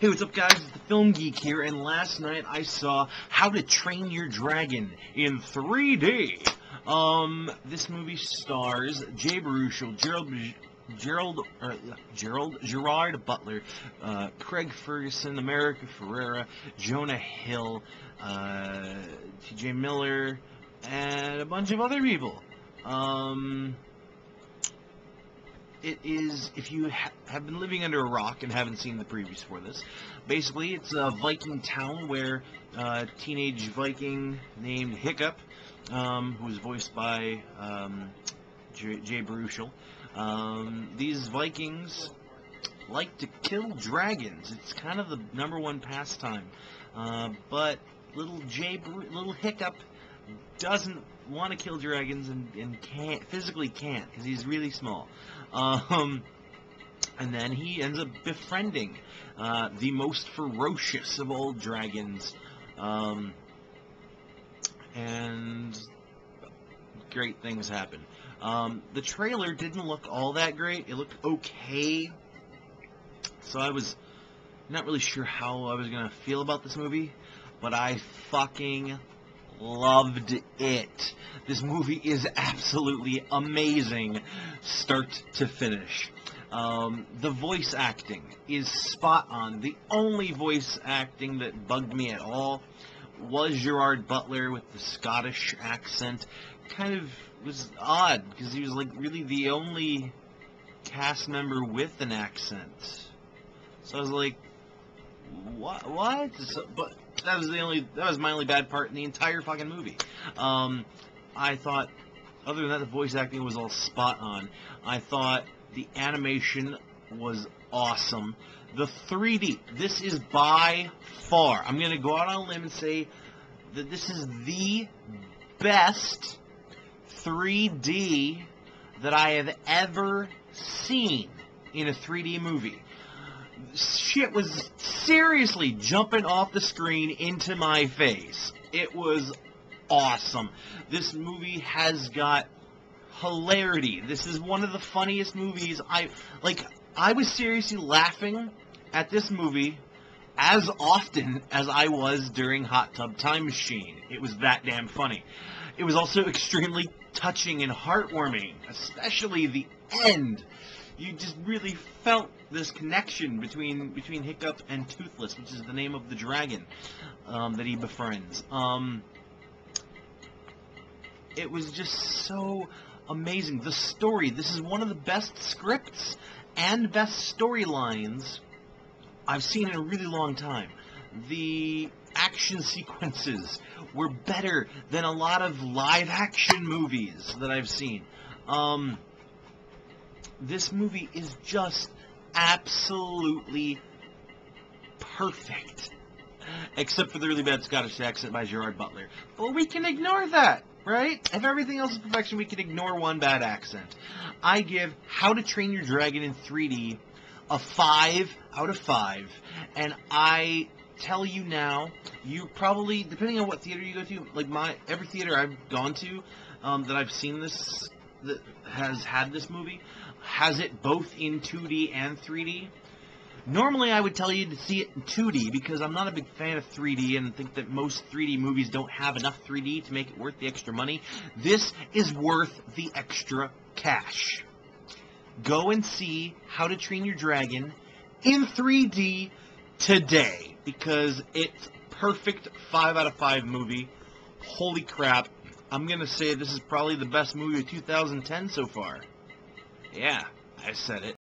Hey, what's up guys, it's the Film Geek here, and last night I saw How to Train Your Dragon in 3D. This movie stars Jay Baruchel, Gerard Butler, Craig Ferguson, America Ferrera, Jonah Hill, T.J. Miller, and a bunch of other people. It is, if you have been living under a rock and haven't seen the previews for this, basically it's a Viking town where a teenage Viking named Hiccup, who is voiced by Jay Baruchel, these Vikings like to kill dragons. It's kind of the #1 pastime, but little Hiccup doesn't want to kill dragons and physically can't because he's really small. And then he ends up befriending the most ferocious of all dragons, and great things happen. The trailer didn't look all that great. It looked okay, so I was not really sure how I was gonna feel about this movie, but I fucking loved it. This movie is absolutely amazing, start to finish. The voice acting is spot on. The only voice acting that bugged me at all was Gerard Butler with the Scottish accent. Kind of was odd because he was like really the only cast member with an accent. So I was like, what? But that was my only bad part in the entire fucking movie. I thought, other than that, the voice acting was all spot on. I thought the animation was awesome. The 3D, this is by far, I'm gonna go out on a limb and say that this is the best 3D that I have ever seen in a 3D movie. Shit was seriously jumping off the screen into my face. It was awesome. This movie has got hilarity. This is one of the funniest movies I was seriously laughing at this movie as often as I was during Hot Tub Time Machine. It was that damn funny. It was also extremely touching and heartwarming, especially the end. You just really felt this connection between Hiccup and Toothless, which is the name of the dragon that he befriends. It was just so amazing. The story, this is one of the best scripts and best storylines I've seen in a really long time. The action sequences were better than a lot of live-action movies that I've seen. This movie is just absolutely perfect. Except for the really bad Scottish accent by Gerard Butler. But we can ignore that, right? If everything else is perfection, we can ignore one bad accent. I give How to Train Your Dragon in 3D a 5 out of 5. And I tell you now, you probably, depending on what theater you go to, like every theater I've gone to that I've seen this, that has had this movie, has it both in 2D and 3D. Normally I would tell you to see it in 2D because I'm not a big fan of 3D and think that most 3D movies don't have enough 3D to make it worth the extra money. This is worth the extra cash. Go and see How to Train Your Dragon in 3D today because it's perfect 5 out of 5 movie. Holy crap. I'm going to say this is probably the best movie of 2010 so far. Yeah, I said it.